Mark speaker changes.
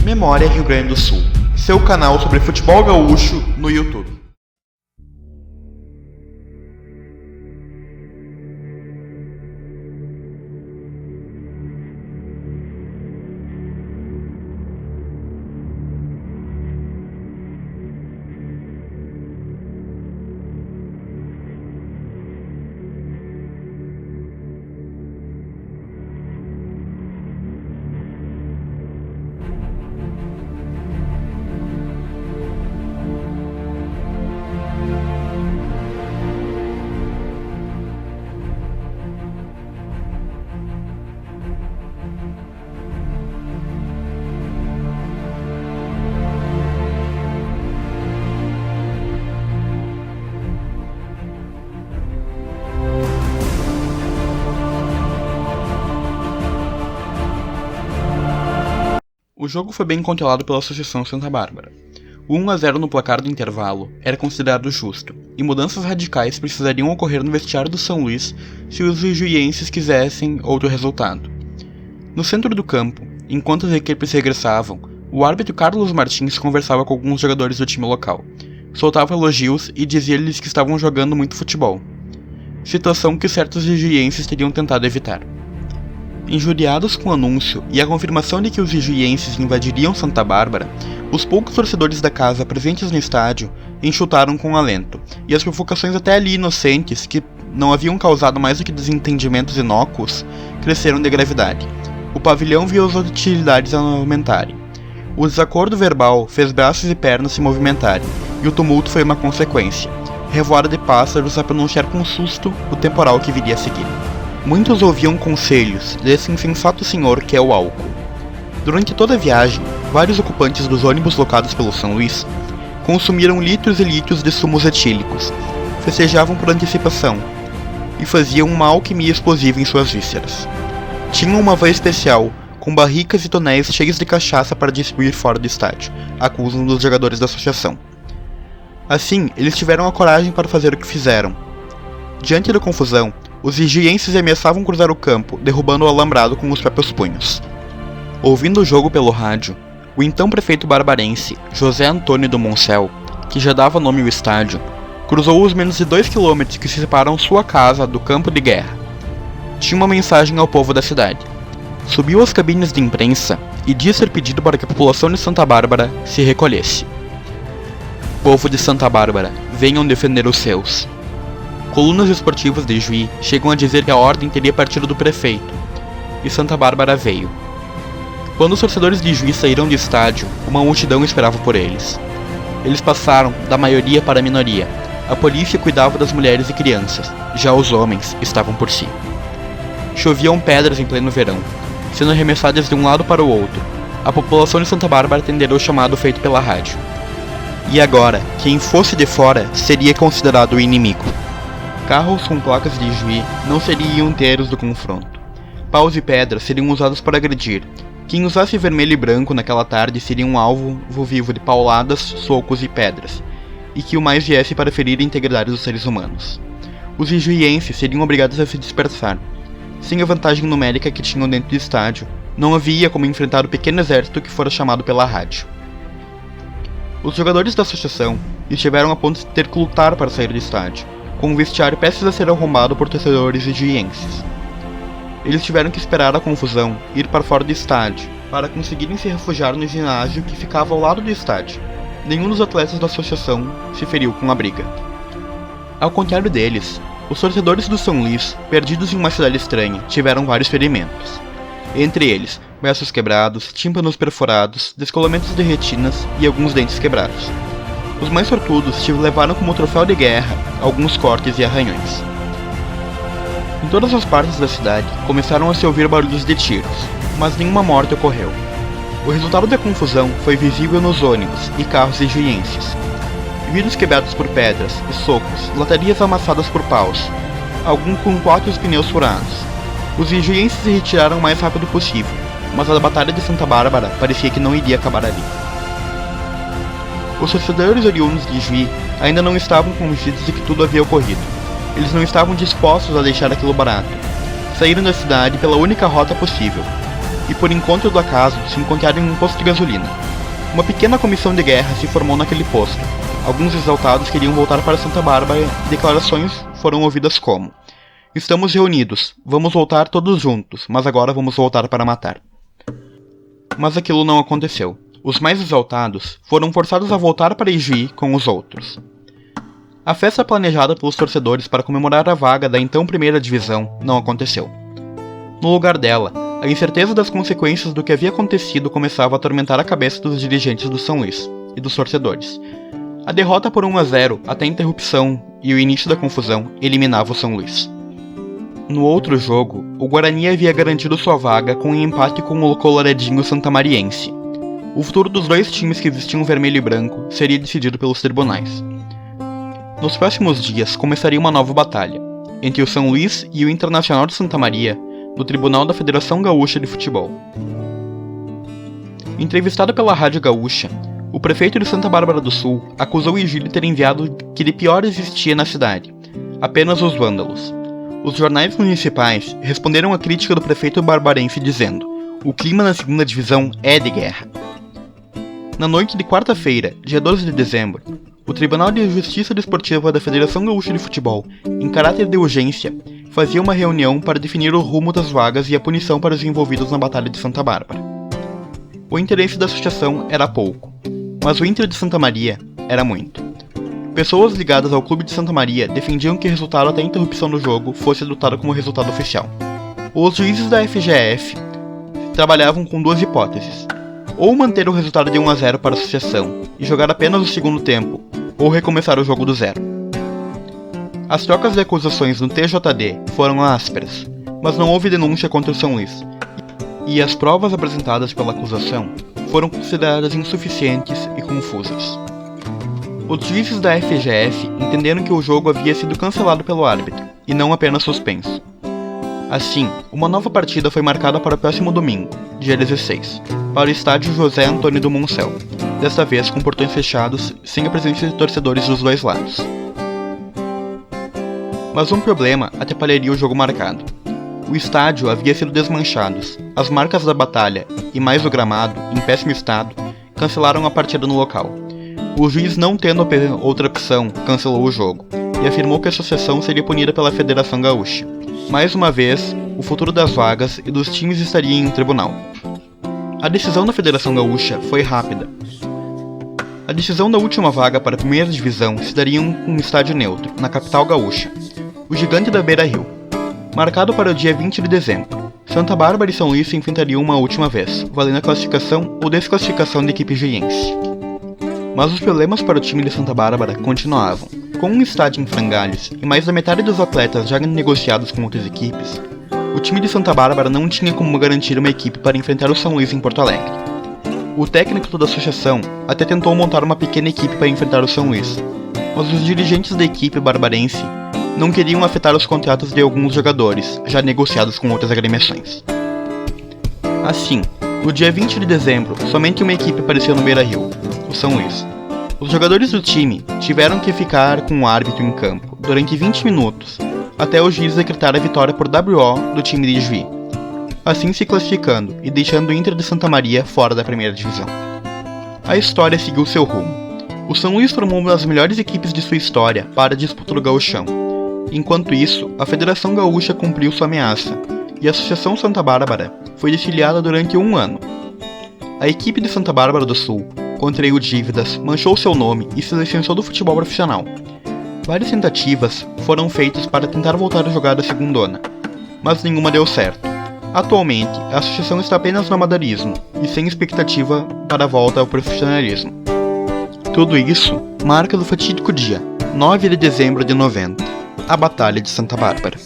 Speaker 1: Memória Rio Grande do Sul, seu canal sobre futebol gaúcho no YouTube. O jogo foi bem controlado pela Associação Santa Bárbara. O 1-0 no placar do intervalo era considerado justo, e mudanças radicais precisariam ocorrer no vestiário do São Luís se os juienses quisessem outro resultado. No centro do campo, enquanto as equipes regressavam, o árbitro Carlos Martins conversava com alguns jogadores do time local, soltava elogios e dizia-lhes que estavam jogando muito futebol, situação que certos juienses teriam tentado evitar. Injuriados com o anúncio e a confirmação de que os juienses invadiriam Santa Bárbara, os poucos torcedores da casa presentes no estádio enxutaram com alento, e as provocações até ali inocentes, que não haviam causado mais do que desentendimentos inócuos, cresceram de gravidade. O pavilhão viu as hostilidades aumentarem. O desacordo verbal fez braços e pernas se movimentarem, e o tumulto foi uma consequência, revoada de pássaros a pronunciar com susto o temporal que viria a seguir. Muitos ouviam conselhos desse insensato senhor que é o álcool. Durante toda a viagem, vários ocupantes dos ônibus locados pelo São Luís consumiram litros e litros de sumos etílicos, festejavam por antecipação e faziam uma alquimia explosiva em suas vísceras. Tinham uma van especial, com barricas e tonéis cheios de cachaça para distribuir fora do estádio, acusam os jogadores da associação. Assim, eles tiveram a coragem para fazer o que fizeram. Diante da confusão, os vigienses ameaçavam cruzar o campo, derrubando o alambrado com os próprios punhos. Ouvindo o jogo pelo rádio, o então prefeito barbarense, José Antônio do Moncel, que já dava nome ao estádio, cruzou os menos de 2 km que separam sua casa do campo de guerra. Tinha uma mensagem ao povo da cidade. Subiu às cabines de imprensa e disse ter pedido para que a população de Santa Bárbara se recolhesse. Povo de Santa Bárbara, venham defender os seus. Colunas esportivas de Juí chegam a dizer que a ordem teria partido do prefeito, e Santa Bárbara veio. Quando os torcedores de Juí saíram do estádio, uma multidão esperava por eles. Eles passaram da maioria para a minoria. A polícia cuidava das mulheres e crianças, já os homens estavam por si. Choviam pedras em pleno verão, sendo arremessadas de um lado para o outro. A população de Santa Bárbara atenderia o chamado feito pela rádio. E agora, quem fosse de fora seria considerado o inimigo. Carros com placas de Juí não seriam inteiros do confronto. Paus e pedras seriam usados para agredir. Quem usasse vermelho e branco naquela tarde seria um alvo vivo de pauladas, socos e pedras, e que o mais viesse para ferir a integridade dos seres humanos. Os juienses seriam obrigados a se dispersar. Sem a vantagem numérica que tinham dentro do estádio, não havia como enfrentar o pequeno exército que fora chamado pela rádio. Os jogadores da associação estiveram a ponto de ter que lutar para sair do estádio, com o vestiário prestes a ser arrombado por torcedores juienses. Eles tiveram que esperar a confusão ir para fora do estádio, para conseguirem se refugiar no ginásio que ficava ao lado do estádio. Nenhum dos atletas da associação se feriu com a briga. Ao contrário deles, os torcedores do São Luís, perdidos em uma cidade estranha, tiveram vários ferimentos. Entre eles, braços quebrados, tímpanos perfurados, descolamentos de retinas e alguns dentes quebrados. Os mais sortudos levaram como troféu de guerra alguns cortes e arranhões. Em todas as partes da cidade começaram a se ouvir barulhos de tiros, mas nenhuma morte ocorreu. O resultado da confusão foi visível nos ônibus e carros juienses. Vidros quebrados por pedras e socos, latarias amassadas por paus, alguns com 4 pneus furados. Os juienses se retiraram o mais rápido possível, mas a batalha de Santa Bárbara parecia que não iria acabar ali. Os torcedores oriundos de Juí ainda não estavam convencidos de que tudo havia ocorrido. Eles não estavam dispostos a deixar aquilo barato. Saíram da cidade pela única rota possível, e por encontro do acaso se encontraram em um posto de gasolina. Uma pequena comissão de guerra se formou naquele posto. Alguns exaltados queriam voltar para Santa Bárbara e declarações foram ouvidas como: "Estamos reunidos, vamos voltar todos juntos, mas agora vamos voltar para matar." Mas aquilo não aconteceu. Os mais exaltados foram forçados a voltar para Ijuí com os outros. A festa planejada pelos torcedores para comemorar a vaga da então primeira divisão não aconteceu. No lugar dela, a incerteza das consequências do que havia acontecido começava a atormentar a cabeça dos dirigentes do São Luís e dos torcedores. A derrota por 1-0, até a interrupção e o início da confusão, eliminava o São Luís. No outro jogo, o Guarani havia garantido sua vaga com um empate com o coloradinho santamariense. O futuro dos dois times que vestiam vermelho e branco seria decidido pelos tribunais. Nos próximos dias começaria uma nova batalha, entre o São Luís e o Internacional de Santa Maria, no Tribunal da Federação Gaúcha de Futebol. Entrevistado pela Rádio Gaúcha, o prefeito de Santa Bárbara do Sul acusou o Ijuí de ter enviado o que de pior existia na cidade, apenas os vândalos. Os jornais municipais responderam à crítica do prefeito barbarense dizendo: "O clima na segunda divisão é de guerra." Na noite de quarta-feira, dia 12 de dezembro, o Tribunal de Justiça Desportiva da Federação Gaúcha de Futebol, em caráter de urgência, fazia uma reunião para definir o rumo das vagas e a punição para os envolvidos na Batalha de Santa Bárbara. O interesse da associação era pouco, mas o Inter de Santa Maria era muito. Pessoas ligadas ao Clube de Santa Maria defendiam que o resultado até a interrupção do jogo fosse adotado como resultado oficial. Os juízes da FGF trabalhavam com duas hipóteses: ou manter o resultado de 1-0 para a associação e jogar apenas o segundo tempo, ou recomeçar o jogo do zero. As trocas de acusações no TJD foram ásperas, mas não houve denúncia contra o São Luís, e as provas apresentadas pela acusação foram consideradas insuficientes e confusas. Os juízes da FGF entenderam que o jogo havia sido cancelado pelo árbitro, e não apenas suspenso. Assim, uma nova partida foi marcada para o próximo domingo, dia 16, para o estádio José Antônio do Moncel, desta vez com portões fechados, sem a presença de torcedores dos dois lados. Mas um problema atrapalharia o jogo marcado. O estádio havia sido desmanchado, as marcas da batalha e mais o gramado, em péssimo estado, cancelaram a partida no local. O juiz, não tendo outra opção, cancelou o jogo, e afirmou que a associação seria punida pela Federação Gaúcha. Mais uma vez, o futuro das vagas e dos times estaria em um tribunal. A decisão da Federação Gaúcha foi rápida. A decisão da última vaga para a primeira divisão se daria em um estádio neutro, na capital gaúcha, o Gigante da Beira-Rio. Marcado para o dia 20 de dezembro, Santa Bárbara e São Luís se enfrentariam uma última vez, valendo a classificação ou desclassificação da equipe juiense. Mas os problemas para o time de Santa Bárbara continuavam. Com um estádio em frangalhos e mais da metade dos atletas já negociados com outras equipes, o time de Santa Bárbara não tinha como garantir uma equipe para enfrentar o São Luís em Porto Alegre. O técnico da associação até tentou montar uma pequena equipe para enfrentar o São Luís, mas os dirigentes da equipe barbarense não queriam afetar os contratos de alguns jogadores, já negociados com outras agremiações. Assim, no dia 20 de dezembro, somente uma equipe apareceu no Beira-Rio, o São Luís. Os jogadores do time tiveram que ficar com o árbitro em campo durante 20 minutos, até o juiz decretar a vitória por WO do time de Ijuí, assim se classificando e deixando o Inter de Santa Maria fora da primeira divisão. A história seguiu seu rumo. O São Luís formou uma das melhores equipes de sua história para a disputa do Gauchão. Enquanto isso, a Federação Gaúcha cumpriu sua ameaça, e a Associação Santa Bárbara foi desfiliada durante 1 ano. A equipe de Santa Bárbara do Sul contraiu dívidas, manchou seu nome e se licenciou do futebol profissional. Várias tentativas foram feitas para tentar voltar a jogar a segundona, mas nenhuma deu certo. Atualmente, a associação está apenas no amadorismo e sem expectativa para a volta ao profissionalismo. Tudo isso marca o fatídico dia 9 de dezembro de 90, a Batalha de Santa Bárbara.